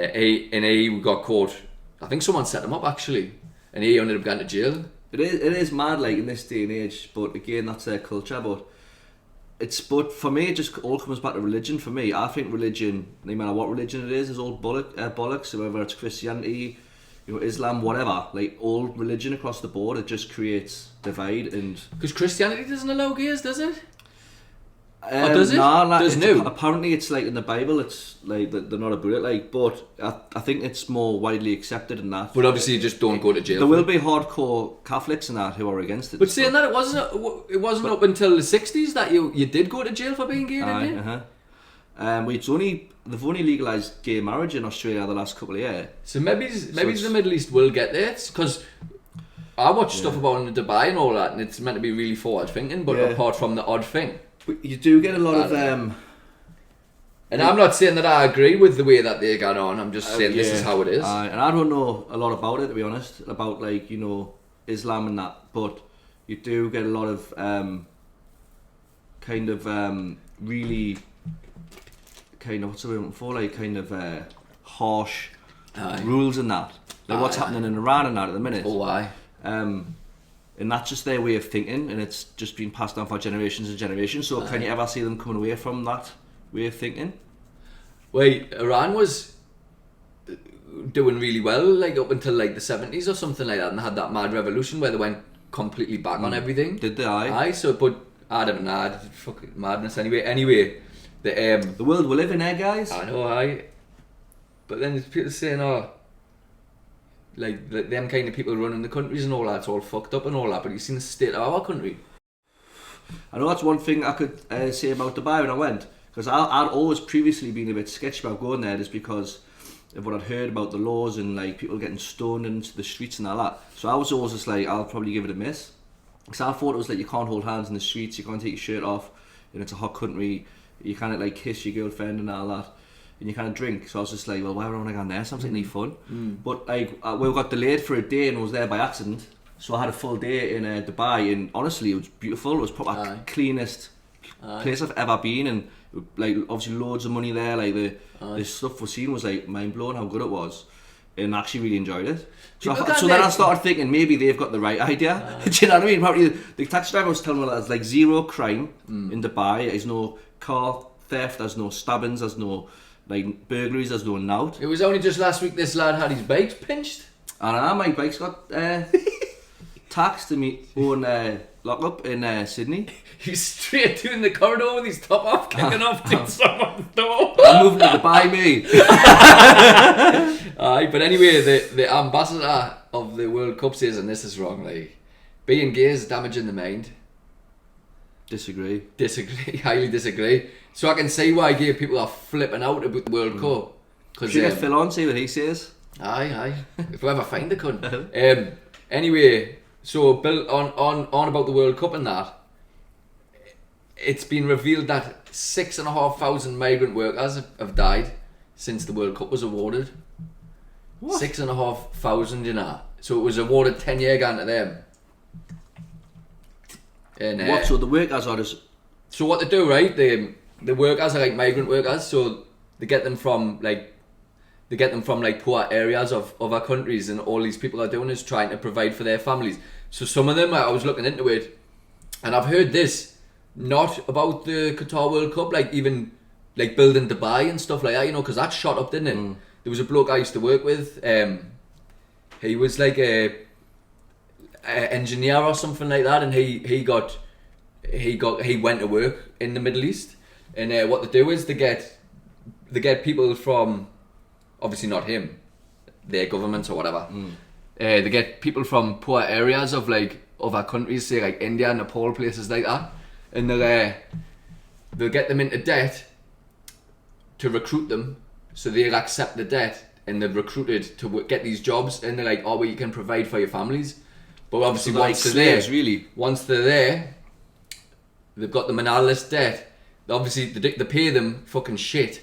he got caught. I think someone set him up actually, and he ended up going to jail. It is mad, like in this day and age. But again, that's their culture. But for me, it just all comes back to religion. For me, I think religion, no matter what religion it is all bollocks. Whether it's Christianity, Islam, whatever. Like all religion across the board, it just creates divide. And because Christianity doesn't allow gays, does it? Or does it? Nah, apparently it's like in the Bible, it's like they're not about it. Like, but I think it's more widely accepted in that. But obviously, you just don't go to jail. There will be hardcore Catholics in that who are against it. But saying that, it wasn't up until the 60s that you did go to jail for being gay, didn't you? They've only legalised gay marriage in Australia the last couple of years. So maybe the Middle East will get there, because I watch stuff about in Dubai and all that, and it's meant to be really forward thinking. But apart from the odd thing. But you do get a lot of and I'm not saying that I agree with the way that they got on. I'm just saying this is how it is. And I don't know a lot about it, to be honest, about like Islam and that. But you do get a lot of really kind of what's the word for, like kind of harsh rules and that. Like what's happening in Iran and that at the minute. Oh, why? And that's just their way of thinking, and it's just been passed down for generations and generations. So can you ever see them coming away from that way of thinking? Wait, Iran was doing really well, like up until like the 70s or something like that, and they had that mad revolution where they went completely back on everything. Did they? Aye. So, but I don't know, fucking madness anyway. The world we live in, guys. I know, aye. But then there's people saying, like them kind of people running the countries and all that, it's all fucked up and all that. But you've seen the state of our country. I know that's one thing I could say about Dubai when I went, because I'd always previously been a bit sketchy about going there, just because of what I'd heard about the laws and like people getting stoned into the streets and all that. So I was always just like, I'll probably give it a miss, because I thought it was like you can't hold hands in the streets, you can't take your shirt off, and it's a hot country, you can't like kiss your girlfriend and all that, and you can't drink. So I was just like, well, why would I want to go there? Sounds like any fun. But like we got delayed for a day and I was there by accident, so I had a full day in Dubai, and honestly it was beautiful. It was probably cleanest place I've ever been, and like obviously loads of money there. Like the stuff we're seeing was like mind blowing how good it was, and I actually really enjoyed it. So then I started thinking maybe they've got the right idea. Do you know what I mean? Probably the taxi driver was telling me that there's like zero crime in Dubai. There's no car theft, there's no stabbings, there's no like burglaries, there's no nout. It was only just last week this lad had his bike pinched. I know, my bike's got taxed to me own lock up in Sydney. He's straight doing the corridor with his top off, kicking off to someone's door. I'm moving to Dubai, me. Aye, but anyway, the ambassador of the World Cup says, and this is wrong, like, being gay is damaging the mind. Disagree, highly disagree. So I can see why gay people are flipping out about the World Cup. Should get Phil on, see what he says. Aye. If we ever find the cunt. Anyway, so built on about the World Cup and that, it's been revealed that 6,500 migrant workers have died since the World Cup was awarded. What? 6,500, you know. So it was awarded 10-year grant to them. And, what? So the workers are just... So what they do, right? The workers are like migrant workers, so they get them from like poor areas of other countries, and all these people are doing is trying to provide for their families. So some of them, I was looking into it, and I've heard this not about the Qatar World Cup, like even like building Dubai and stuff like that, you know, because that shot up, didn't it? There was a bloke I used to work with. He was like a engineer or something like that, and he went to work in the Middle East, and what they do is they get they get people from, obviously not him, their governments or whatever. They get people from poor areas of like other countries, say like India, Nepal, places like that, and they'll get them into debt to recruit them, so they'll accept the debt, and they're recruited to get these jobs, and they're like, oh, well, you can provide for your families. But obviously, So once like they're there, slaves, really? once they're there, they've got them in all this debt. Obviously, they pay them fucking shit.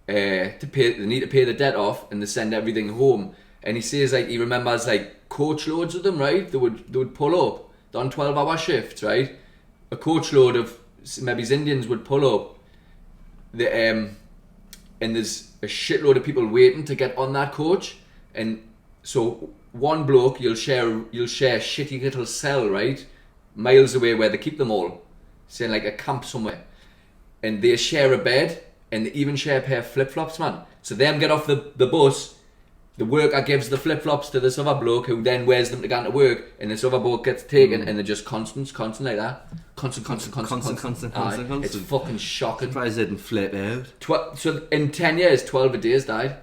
They need to pay the debt off, and they send everything home. And he says like he remembers like coach loads of them, right? They would pull up. They're on 12-hour shifts, right? A coach load of maybe Indians would pull up. And there's a shitload of people waiting to get on that coach, and so one bloke you'll share a shitty little cell, right, miles away where they keep them all, say like a camp somewhere, and they share a bed, and they even share a pair of flip-flops, man. So them get off the bus, the worker gives the flip-flops to this other bloke who then wears them to go to work, and this other bloke gets taken, and they're just constant like that. Constant. It's fucking shocking. Surprised they didn't flip out. So in 10 years, 12 a day has died.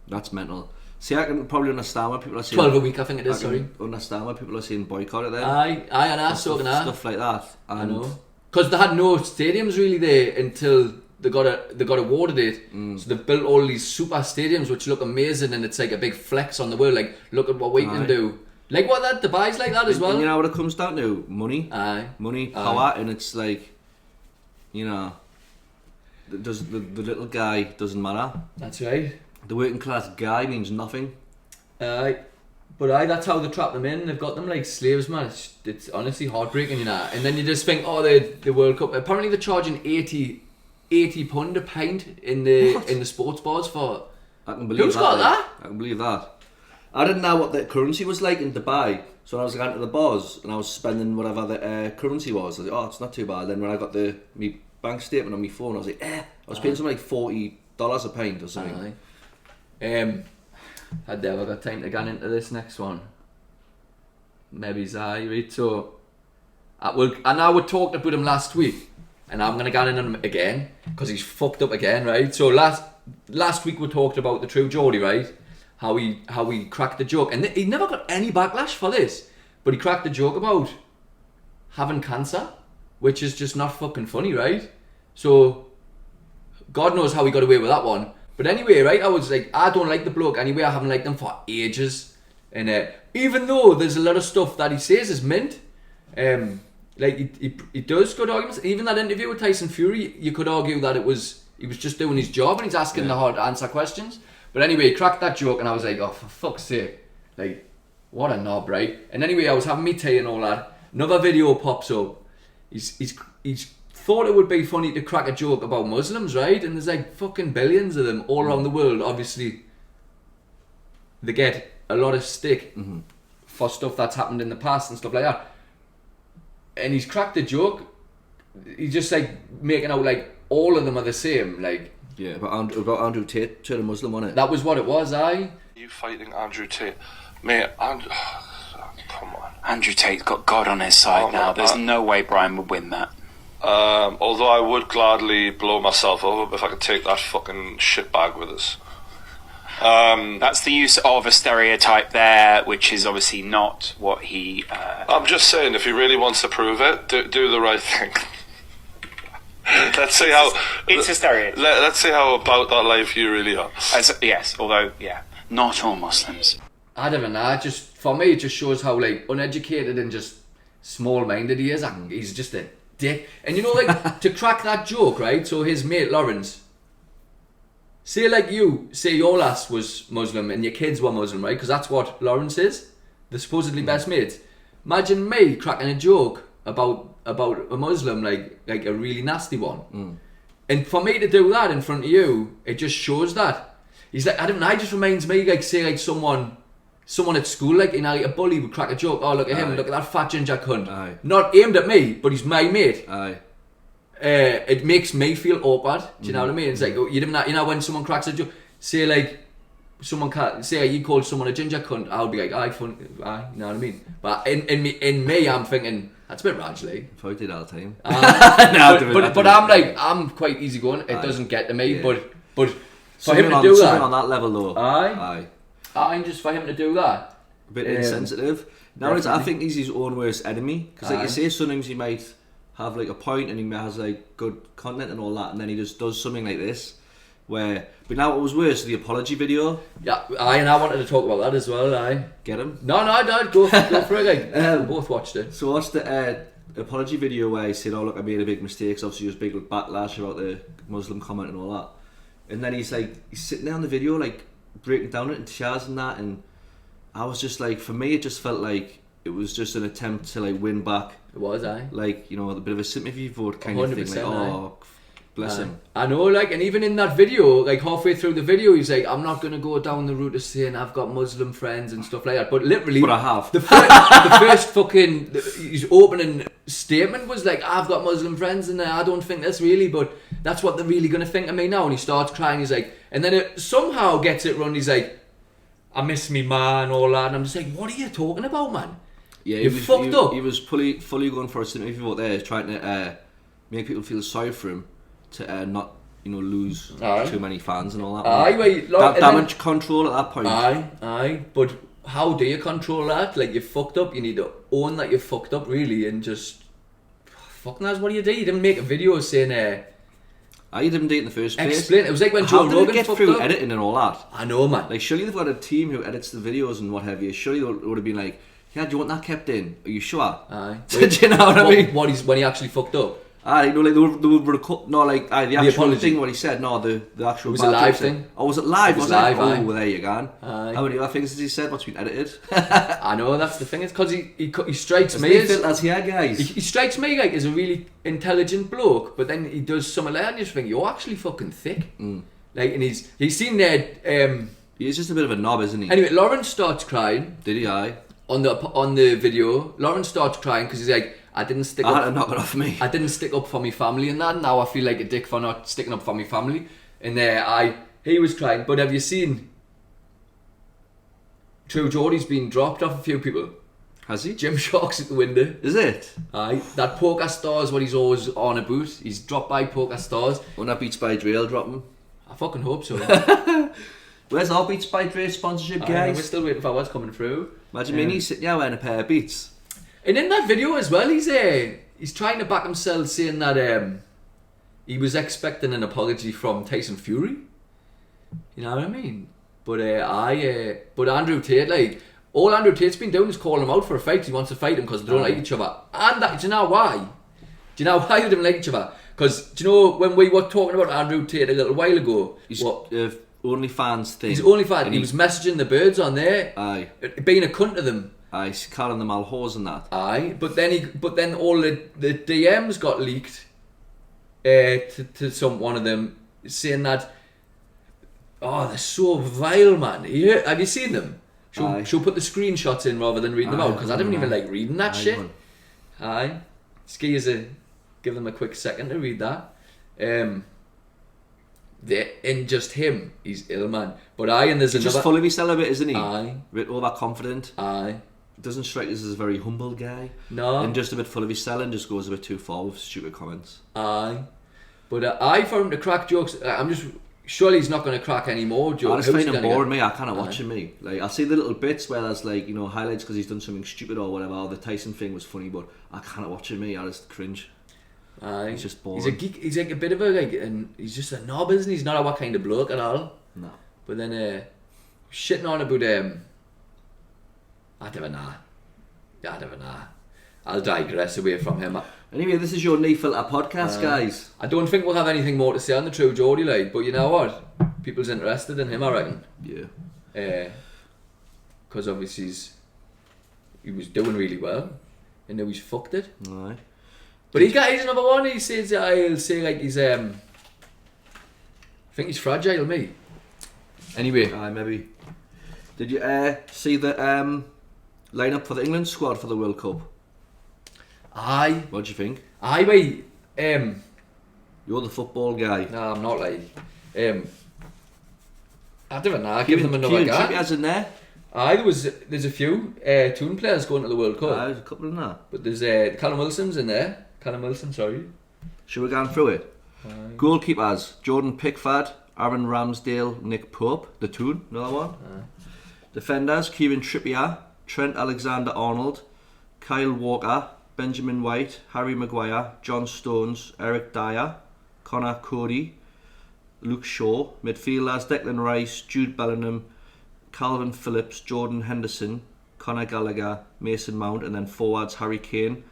That's mental. See, I can probably understand why people are saying 12 a week, I think it is, sorry. Understand why people are saying boycott it then. Aye, and I saw that. Stuff like that. And I know. Because they had no stadiums really there until they got awarded it. So they've built all these super stadiums which look amazing, and it's like a big flex on the world. Like, look at what we can do. Like what that Dubai's like that as well. And you know what it comes down to? Money. Aye. Money, power, and it's like, you know, the little guy doesn't matter. That's right. The working class guy means nothing. But that's how they trap them in. They've got them like slaves, man. It's honestly heartbreaking, you know. And then you just think, oh, the World Cup. Apparently they're charging £80 a pint in the sports bars for. I can believe Who's that. got that? I can believe that. I didn't know what the currency was like in Dubai, so when I was going to the bars and I was spending whatever the currency was, I was like, oh, it's not too bad. Then when I got my bank statement on my phone, I was like, I was paying something like $40 a pint or something. Had they ever got time to get into this next one? Maybe Zai, right? So, I know we talked about him last week, and I'm going to get in on him again, because he's fucked up again, right? So last week we talked about the True Geordie, right? How he cracked the joke, and he never got any backlash for this, but he cracked the joke about having cancer, which is just not fucking funny, right? So, God knows how he got away with that one. But anyway, right, I was like, I don't like the bloke anyway. I haven't liked him for ages. And even though there's a lot of stuff that he says is mint, like he does good arguments. Even that interview with Tyson Fury, you could argue that he was just doing his job and he's asking the hard to answer questions. But anyway, he cracked that joke and I was like, oh, for fuck's sake. Like, what a knob, right? And anyway, I was having me tea and all that. Another video pops up. He's thought it would be funny to crack a joke about Muslims, right? And there's like fucking billions of them all around the world. Obviously, they get a lot of stick for stuff that's happened in the past and stuff like that. And he's cracked a joke. He's just like making out like all of them are the same. Like, yeah, about Andrew Tate, to the Muslim, wasn't it? That was what it was, aye. You fighting Andrew Tate, mate? Come on. Andrew Tate's got God on his side now. There's no way Brian would win that. Although I would gladly blow myself up if I could take that fucking shitbag with us. That's the use of a stereotype there, which is obviously not what he... I'm just saying, if he really wants to prove it, do the right thing. Let's see how... It's a stereotype. Let's see how about that life you really are. Yes, although, not all Muslims. I don't know, for me it just shows how like uneducated and just small-minded he is. He's just a dick. And you know, like, to crack that joke, right? So his mate Lawrence, say your lass was Muslim and your kids were Muslim, right? Because that's what Lawrence is. They're supposedly best mates. Imagine me cracking a joke about a Muslim, like a really nasty one. And for me to do that in front of you, it just shows that. He's like, I don't know, it just reminds me, like, say, like, someone at school, like, you know, like a bully would crack a joke. Oh, look at him, look at that fat ginger cunt. Aye. Not aimed at me, but he's my mate. Aye. It makes me feel awkward. Do you know what I mean? It's like, you know, when someone cracks a joke, say, like, say you called someone a ginger cunt, I'll be like, aye, fun, aye, you know what I mean? But in me, I'm thinking, that's a bit ragely. I did all the time. But I'm like, I'm quite easygoing. It doesn't get to me, but But for something him to on, do something that, on that level though. Aye. Just for him to do that, A bit insensitive. Nowadays, I definitely. think he's his own worst enemy. Because like Aye. you say, sometimes he might have like a point and he has like good content and all that, and then he just does something like this. But now what was worse, the apology video. Yeah, and I wanted to talk about that as well. Get him? No, go for it. We both watched it. So what's the apology video where he said, "Oh look, I made a big mistake." So obviously, there was big backlash about the Muslim comment and all that. And then he's sitting there on the video, like breaking down it in tears and that. And I was just like, for me, it just felt like it was just an attempt to like win back. It was, like, you know, a bit of a sympathy vote kind of thing. Like, oh, bless him. I know, like, and even in that video, like halfway through the video, he's like, "I'm not gonna go down the route of saying I've got Muslim friends and stuff like that." But literally, But I have. the first fucking his opening statement was like, "I've got Muslim friends, and I don't think that's really, but that's what they're really gonna think of me now." And he starts crying. He's like, and then it somehow gets it run. He's like, "I miss me man," and all that. And I'm just like, "What are you talking about, man?" Yeah, you fucked up. He was fully going for a sympathy vote there, trying to make people feel sorry for him to not, you know, lose too many fans and all that. Damage control at that point. Aye. But how do you control that? Like, you fucked up. You need to own that you fucked up, really, and just fucking that's what you did. You didn't make a video saying. I didn't do it in the first place. Explain. It was like when Joe Rogan How did it get fucked through up? editing and all that? I know, man. Like, surely they've got a team who edits the videos and what have you. Surely they would have been like, "Yeah, do you want that kept in? Are you sure?" Aye. Do you know what I mean? When he actually fucked up? You know, like they were the actual apology. thing. What he said, no, the actual. It was a live thing. Oh, was it live? It was Was live, it? aye. Oh, well, there you go. Aye. How many other things has he said? What's been edited? I know, that's the thing. It's because he strikes me There's as filters here, guys. he strikes me like as a really intelligent bloke, but then he does something like that and you just think, you're actually fucking thick. Like, and he's seen that. He's just a bit of a knob, isn't he? Anyway, Lawrence starts crying. Did he? Aye. On the video, Lawrence starts crying because he's like, I didn't stick I up. had to knock it off me. I didn't stick up for my family and that. Now I feel like a dick for not sticking up for my family. And he was crying. But have you seen True Geordie's been dropped off a few people? Has he? Jim Shark's at the window. Is it? Aye. That Poker Stars, what he's always on about. He's dropped by Poker Stars. When that Beats by Dre drop him. I fucking hope so. Where's our Beats by Dre sponsorship, We're guys? still waiting for what's coming through. Imagine me sitting here wearing a pair of Beats. And in that video as well, he's trying to back himself, saying that he was expecting an apology from Tyson Fury. You know what I mean? But but Andrew Tate, like, all Andrew Tate's been doing is calling him out for a fight. He wants to fight him because they don't like each other. And that, do you know why? Do you know why they don't like each other? Because do you know when we were talking about Andrew Tate a little while ago? OnlyFans thing. He's OnlyFans. He was messaging the birds on there. Aye. Being a cunt to them. Aye, he's calling them all whores and that. Aye, but then all the DMs got leaked to one of them saying that, oh, they're so vile, man. Have you seen them? She'll put the screenshots in rather than reading them out because I don't even like reading that shit. Aye, give them a quick second to read that. In just him, he's ill, man. But and there's he's another. Just full of himself a bit, isn't he? Aye, a bit overconfident. Aye. Doesn't strike us as a very humble guy. No. And just a bit full of himself and just goes a bit too far with stupid comments. Aye. But for him to crack jokes, I'm just... Surely he's not going to crack any more jokes. I just find him boring, me. I can't watch him, me. Like, I see the little bits where there's, like, you know, highlights because he's done something stupid or whatever. Or the Tyson thing was funny, but I can't watch him, me. I just cringe. Aye. He's just boring. He's a geek. He's like a bit of a, like... And he's just a knob, isn't he? He's not our kind of bloke at all. No. But then, shitting on about... I don't know. I'll digress away from him. Anyway, this is your NE FILTA podcast, guys. I don't think we'll have anything more to say on the True Geordie, like, but you know what? People's interested in him, I reckon. Yeah. Because obviously he was doing really well, and now he's fucked it. Aye. But he's another one. He says he'll say like he's I think he's fragile, me. Anyway. Aye, maybe. Did you see the lineup for the England squad for the World Cup? Aye. What do you think? Aye, wait. You're the football guy. No, I'm not, like. I don't know. Give them another go. Trippier's in there. Aye, there's a few Toon players going to the World Cup. Aye, there's a couple in there. But there's Callum Wilson's in there. Callum Wilson, sorry. Should we go through it? Aye. Goalkeepers: Jordan Pickford, Aaron Ramsdale, Nick Pope, the Toon, another one. Defenders, Kieran Trippier, Trent Alexander-Arnold, Kyle Walker, Benjamin White, Harry Maguire, John Stones, Eric Dyer, Connor Cody, Luke Shaw. Midfielders, Declan Rice, Jude Bellingham, Calvin Phillips, Jordan Henderson, Conor Gallagher, Mason Mount, and then forwards, Harry Kane,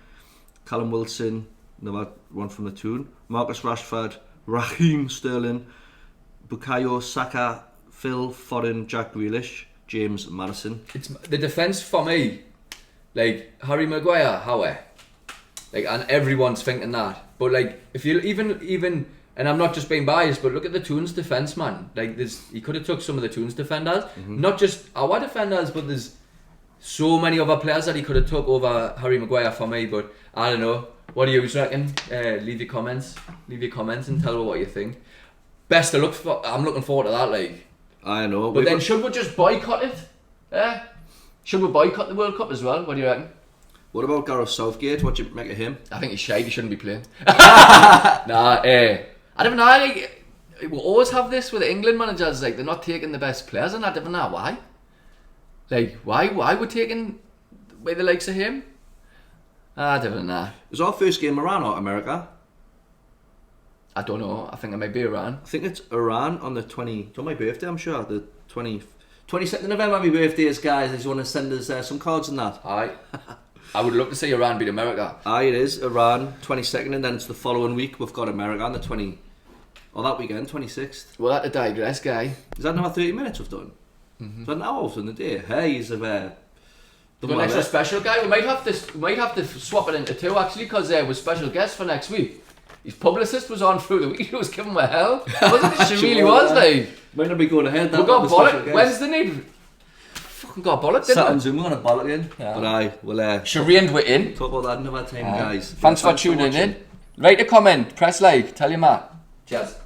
Callum Wilson, another one from the Toon, Marcus Rashford, Raheem Sterling, Bukayo Saka, Phil Foden, Jack Grealish, James Madison. It's the defence for me, like Harry Maguire, Howe, like, and everyone's thinking that. But like, if you even, and I'm not just being biased, but look at the Toons defence, man. Like, he could have took some of the Toons defenders, not just our defenders, but there's so many other players that he could have took over Harry Maguire for me. But I don't know. What do you reckon? Leave your comments and tell me what you think. Best of luck. I'm looking forward to that. Like, I know. But then should we just boycott it? Yeah. Should we boycott the World Cup as well? What do you reckon? What about Gareth Southgate? What do you make of him? I think he's shite. He shouldn't be playing. I don't know. Like, we always have this with the England managers. Like, they're not taking the best players, and I don't know why. Like, why we're taking by the likes of him? I don't know. It was our first game Iran or America? I don't know. I think it might be Iran. I think it's Iran on the 20... It's on my birthday, I'm sure. The 22nd of November, my birthday is, guys. I just want to send us some cards and that. Aye. I would love to see Iran beat America. Aye, it is. Iran, 22nd, and then it's the following week. We've got America on the 20... Or that weekend, 26th. Well, that to digress, guy. Is that another 30 minutes we've done? Is that an hour in the day? Hey, he's Got an extra special guy. We might have to swap it into two, actually, because we're special guests for next week. His publicist was on through the week. He was giving him a hell. Wasn't it? She really was, like. Might not be going ahead. We got bollock. Wednesday night. Fucking got bollock, didn't Saturday Zoom, we're going to bollock in. Yeah. But aye, we'll... Shireen, we're in. Talk about that another time, guys. Thanks for tuning in. Write a comment. Press like. Tell your mate. Cheers.